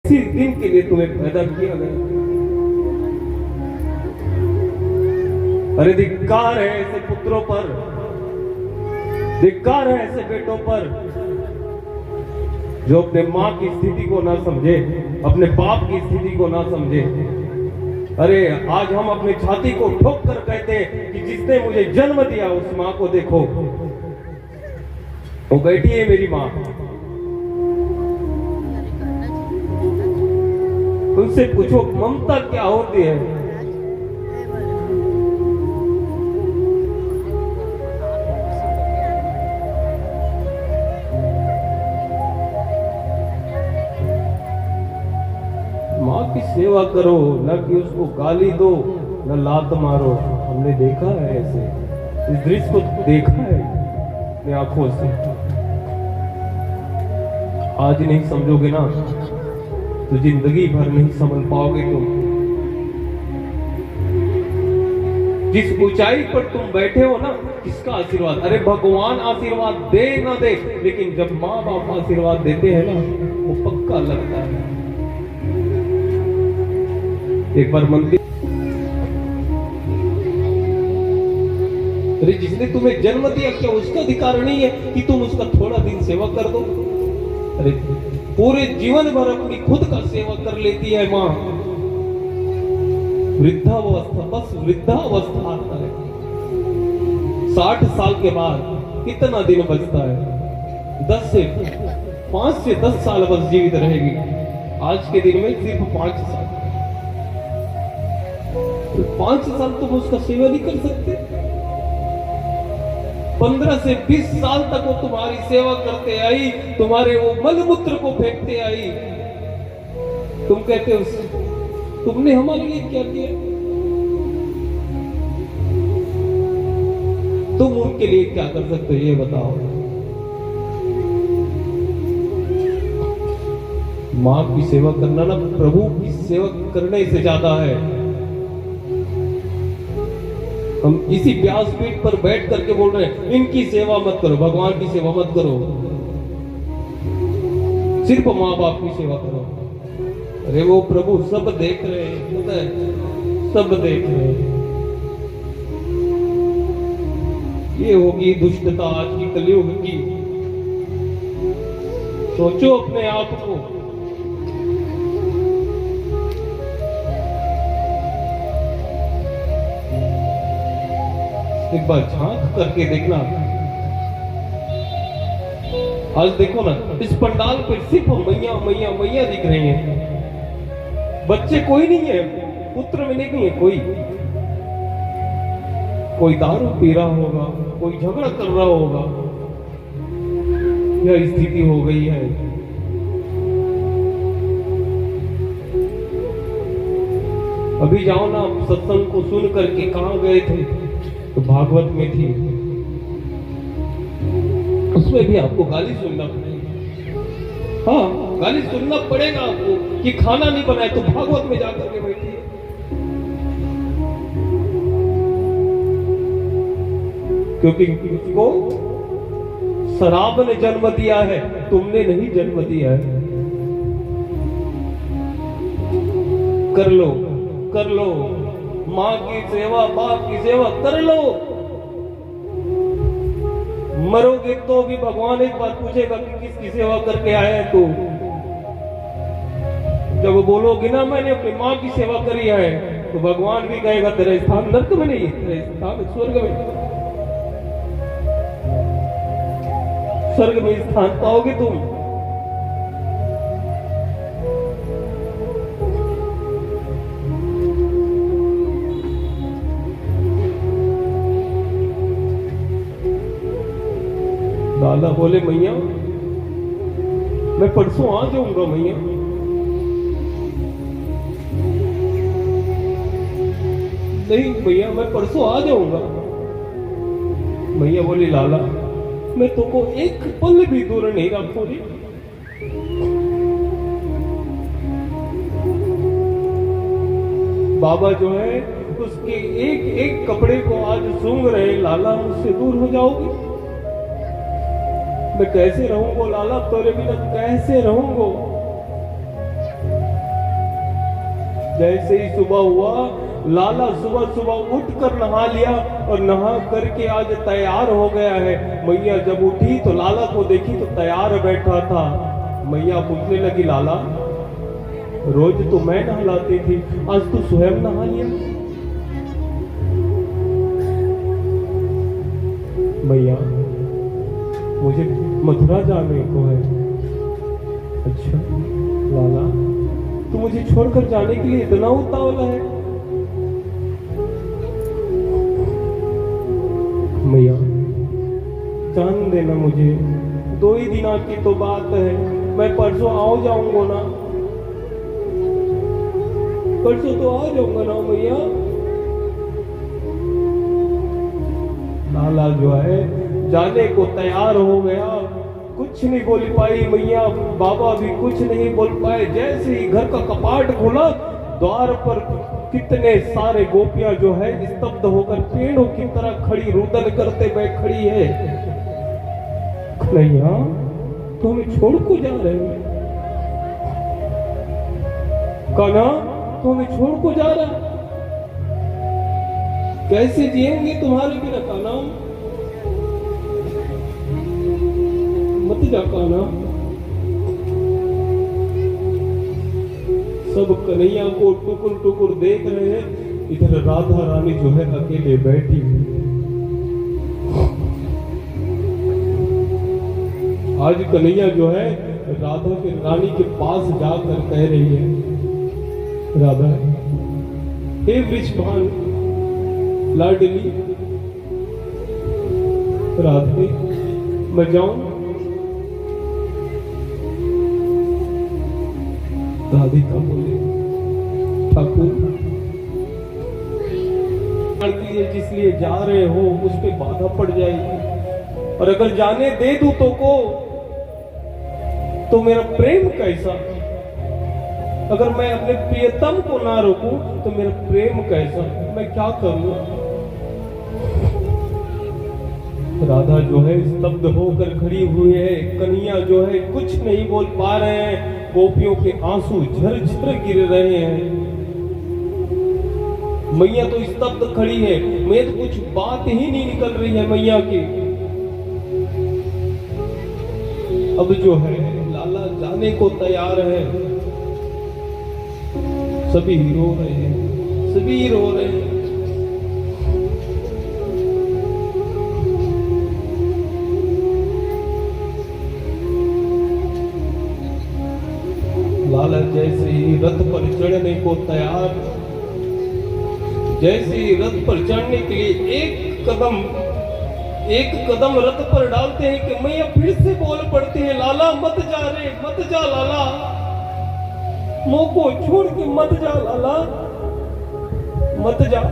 इसी दिन के लिए तुम्हें पैदा किया गया। अरे धिक्कार है ऐसे पुत्रों पर, धिक्कार है ऐसे बेटों पर जो अपने मां की स्थिति को ना समझे, अपने बाप की स्थिति को ना समझे। अरे आज हम अपनी छाती को ठोक कर कहते हैं कि जिसने मुझे जन्म दिया उस मां को देखो, वो बैठी है मेरी मां। उनसे पूछो ममता क्या होती है। माँ की सेवा करो, न कि उसको गाली दो, न लात मारो। हमने देखा है ऐसे, इस दृश्य को देखा है अपनी आंखों से। आज नहीं समझोगे ना तो जिंदगी भर नहीं समझ पाओगे तुम। जिस ऊंचाई पर तुम बैठे हो ना, किसका आशीर्वाद? अरे भगवान आशीर्वाद दे ना दे, लेकिन जब माँ बाप आशीर्वाद देते हैं ना, वो पक्का लगता है। एक बार मंदिर, अरे जिसने तुम्हें जन्म दिया क्या उसका अधिकार नहीं है कि तुम उसका थोड़ा दिन सेवा कर दो? अरे पूरे जीवन भर अपनी खुद का सेवा कर लेती है माँ। वृद्धावस्था, बस वृद्धावस्था आता है 60 साल के बाद कितना दिन बचता है? 5 से 10 साल बस जीवित रहेगी। आज के दिन में सिर्फ 5 साल। 5 साल तुम उसका सेवा नहीं कर सकते? 15 से 20 साल तक वो तुम्हारी सेवा करते आई, तुम्हारे वो मलमूत्र को फेंकते आई। तुम कहते हो तुमने हमारे लिए क्या किया? तुम उनके लिए क्या कर सकते हो ये बताओ। मां की सेवा करना ना प्रभु की सेवा करने से ज्यादा है। हम इसी व्यासपीठ पर बैठ करके बोल रहे हैं इनकी सेवा मत करो, भगवान की सेवा मत करो, सिर्फ माँ बाप की सेवा करो। अरे वो प्रभु सब देख रहे हैं, पता है, सब देख रहे हैं। ये होगी दुष्टता आज की कलयुग की। सोचो अपने आप को। एक बार झांक करके देखना। आज देखो ना, इस पंडाल पे सिर्फ मैया मैया मैया दिख रही हैं। बच्चे कोई नहीं है, पुत्र में नहीं है कोई दारू पी रहा होगा, कोई झगड़ा कर रहा होगा। यह स्थिति हो गई है। अभी जाओ ना सत्संग को सुन करके, कहां गए थे? तो भागवत में थी, उसमें भी आपको गाली सुनना पड़ेगा। हाँ, गाली सुनना पड़ेगा आपको कि खाना नहीं बनाए तो भागवत में जाकर के बैठिए। क्योंकि उसको शराब ने जन्म दिया है, तुमने नहीं जन्म दिया है। कर लो, कर लो माँ की सेवा, बाप की सेवा कर लो। मरोगे तो भी भगवान एक बार पूछेगा कि किसकी सेवा करके आए हैं तू। जब बोलोगे ना मैंने अपनी माँ की सेवा करी है, तो भगवान भी कहेगा तेरा स्थान नर्क में नहीं, तेरा स्थान स्वर्ग में। स्वर्ग में स्थान पाओगे तुम। लाला बोले मैया मैं परसों आ जाऊंगा मैया। नहीं भैया मैं परसों आ जाऊंगा। मैया बोली लाला मैं तुमको एक पल भी दूर नहीं रखूंगी। बाबा जो है उसके एक एक कपड़े को आज सूंघ रहे, लाला मुझसे दूर हो जाओगे? मैं कैसे रहूंगा लाला, तेरे बिना कैसे रहूंगा? जैसे ही सुबह हुआ, लाला सुबह सुबह उठ कर नहा लिया और नहा करके आज तैयार हो गया है। मैया जब उठी तो लाला को देखी तो तैयार बैठा था। मैया पूछने लगी, लाला रोज तो मैं नहलाती थी, आज तू स्वयं नहा लिया? मैया मुझे मथुरा जाने को है। अच्छा लाला, तू मुझे छोड़कर जाने के लिए इतना उतावला है? मैया जान देना मुझे, 2 ही दिना की तो बात है, मैं परसों आओ जाऊंगा ना, परसों तो आ जाऊंगा ना मैया। लाला जो है जाने को तैयार हो गया, कुछ नहीं बोल पाई मैया, बाबा भी कुछ नहीं बोल पाए। जैसे ही घर का कपाट खुला, द्वार पर कितने सारे गोपियां जो है स्तब्ध होकर पेड़ों की तरह खड़ी रुदन करते हुए खड़ी है। कन्हैया तो हमें छोड़ को जा रहे हो? कान्हा तो हमें छोड़ को जा रहा? कैसे जिएंगे तुम्हारे बिना कान्हा? मत जा कान्हा। सब कन्हैया को टुकुर टुकुर देख रहे हैं, इधर राधा रानी जो है अकेले बैठी। आज कन्हैया जो है राधा के रानी के पास जाकर कह रही है, राधा हे वृषभान लाडली, राधे मैं जाऊं? राधिका बोले, ठाकुर जिस लिए जा रहे हो उस पे बाधा पड़ जाएगी, और अगर जाने दे दूं तो मेरा प्रेम कैसा? अगर मैं अपने प्रियतम को ना रोकूं तो मेरा प्रेम कैसा? मैं क्या करूं? राधा जो है स्तब्ध होकर खड़ी हुई है, कन्हैया जो है कुछ नहीं बोल पा रहे हैं, गोपियों के आंसू झरझर गिर रहे हैं। मैया तो स्तब्ध खड़ी है, मैं तो कुछ बात ही नहीं निकल रही है मैया की। अब जो है लाला जाने को तैयार है, सभी रो रहे हैं, सभी रो रहे हैं। लाला जैसे ही रथ पर चढ़ने को तैयार, जैसे ही रथ पर चढ़ने के लिए एक कदम रथ पर डालते हैं कि मैया फिर से बोल पड़ती है, लाला मत जा रे, मत जा लाला, मोह को छोड़ के मत जा लाला, मत जा।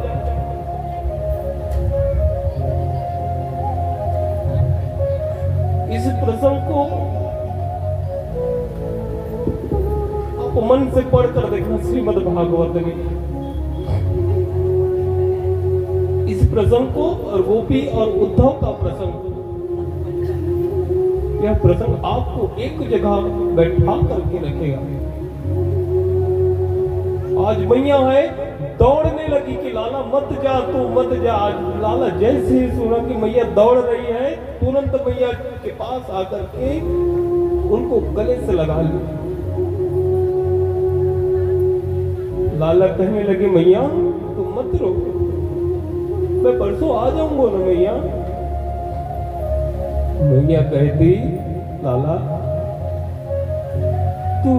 इस प्रसंग को आप मन से पढ़कर देखना श्रीमद् भागवत में, इस प्रसंग को, और गोपी और उद्धव का प्रसंग, यह प्रसंग आपको एक जगह बैठा करके रखेगा। आज मैया है दौड़ने लगी कि लाला मत जा, तू मत जा। आज लाला जैसे ही सुना कि मैया दौड़ रही है, तुरंत मैया के पास आकर के उनको गले से लगा लिया। लाला कहने लगे, मैया तुम मत रो, मैं परसों आ जाऊंगा ना मैया। मैया कहती, लाला तू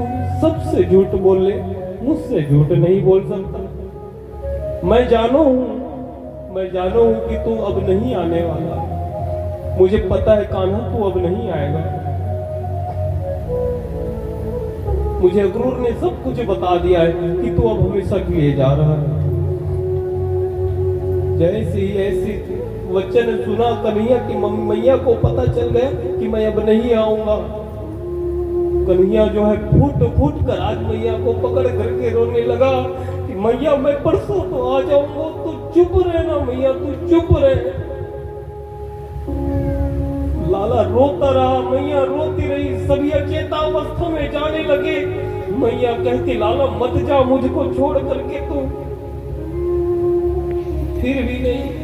सबसे झूठ बोल ले, मुझसे झूठ नहीं बोल सकता। मैं जानू हूं कि तू अब नहीं आने वाला। मुझे पता है कान्हा तू अब नहीं आएगा। मुझे अक्रूर ने सब कुछ बता दिया है कि तू अब हमेशा के लिए जा रहा है। जैसे ही ऐसी वचन सुना कन्हैया की मैया को पता चल गया कि मैं अब नहीं आऊंगा। कन्हैया जो है फूट कर आज मैया को पकड़ करके रोने लगा कि मैया मैं परसों तो आ जाऊंगा, तू चुप रहना मैया, तू चुप रहे। लाला रोता रहा, मैया रोती रही, सभी अचेतावस्था में जाने लगे। मैया कहती लाला मत जा मुझको छोड़ करके, तो फिर भी नहीं।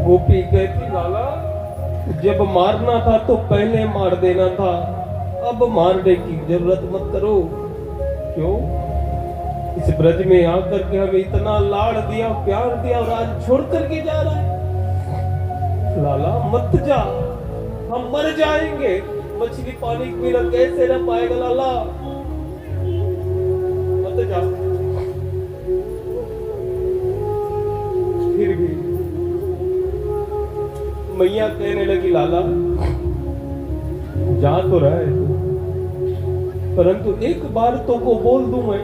गोपी कहती लाला जब मारना था तो पहले मार देना था, अब मारने की जरूरत मत करो। क्यों? इस ब्रज में आकर के हमें इतना लाड़ दिया, प्यार दिया, और आज छोड़ करके जा रहा है। लाला मत जा, हम मर जाएंगे। मछली पानी के बिना कैसे रह पाएगा लाला, मत जा। फिर भी मैया कहने लगी लाला जा तो रहे, परंतु एक बार तो को बोल दूं मैं,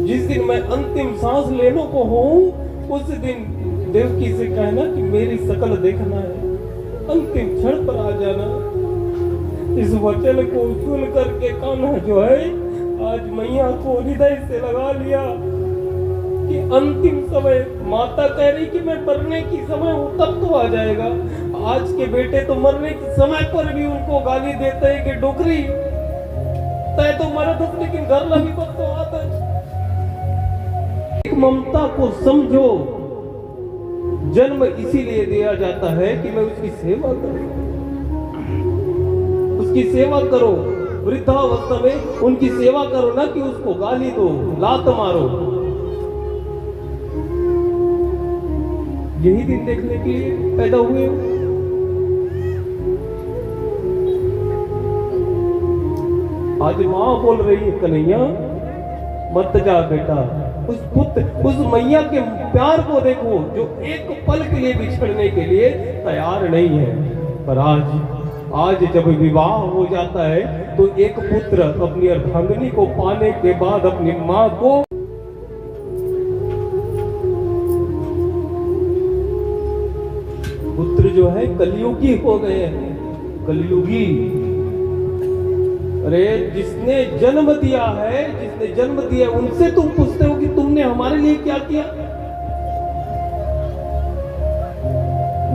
जिस दिन मैं अंतिम सांस लेने को हूं उस दिन देवकी से कहना कि मेरी शकल देखना है, अंतिम क्षण पर आ जाना। इस वचन को सुन करके कान्हा जो है आज मैया को हृदय से लगा लिया कि अंतिम समय, माता कह रही कि मैं मरने की समय हूं तब तो आ जाएगा। आज के बेटे तो मरने के समय पर भी उनको गाली देते हैं कि डोकरी तय तो मरद, लेकिन घर लगी पर तो आता है। ममता को समझो, जन्म इसीलिए दिया जाता है कि मैं उसकी सेवा करूं, उसकी सेवा करो। वृद्धावस्था में उनकी सेवा करो, ना कि उसको गाली दो, लात मारो। यही दिन देखने के लिए पैदा हुए हो। आज मां बोल रही है कन्हैया मत जा बेटा, उस पुत्र, उस मैया के प्यार को देखो जो एक पल के लिए बिछड़ने के लिए तैयार नहीं है। पर आज जब विवाह हो जाता है तो एक पुत्र अपनी अर्धांगिनी को पाने के बाद अपनी मां को पुत्र जो है कलयुगी हो गए हैं, कलयुगी। अरे जिसने जन्म दिया है, जिसने जन्म दिया उनसे तुम पूछते हो कि तुमने हमारे लिए क्या किया।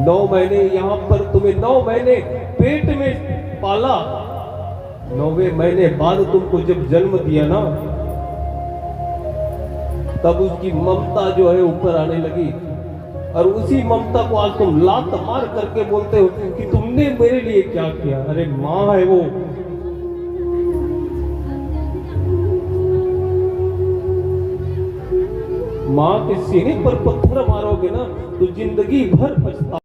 9 महीने यहाँ पर तुम्हें 9 महीने पेट में पाला, 9वें महीने बाद तुमको जब जन्म दिया ना, तब उसकी ममता जो है ऊपर आने लगी। और उसी ममता को आज तुम लात मार करके बोलते हो कि तुमने मेरे लिए क्या किया। अरे माँ है वो, माँ के सीने पर पत्थर मारोगे ना तो जिंदगी भर पछता।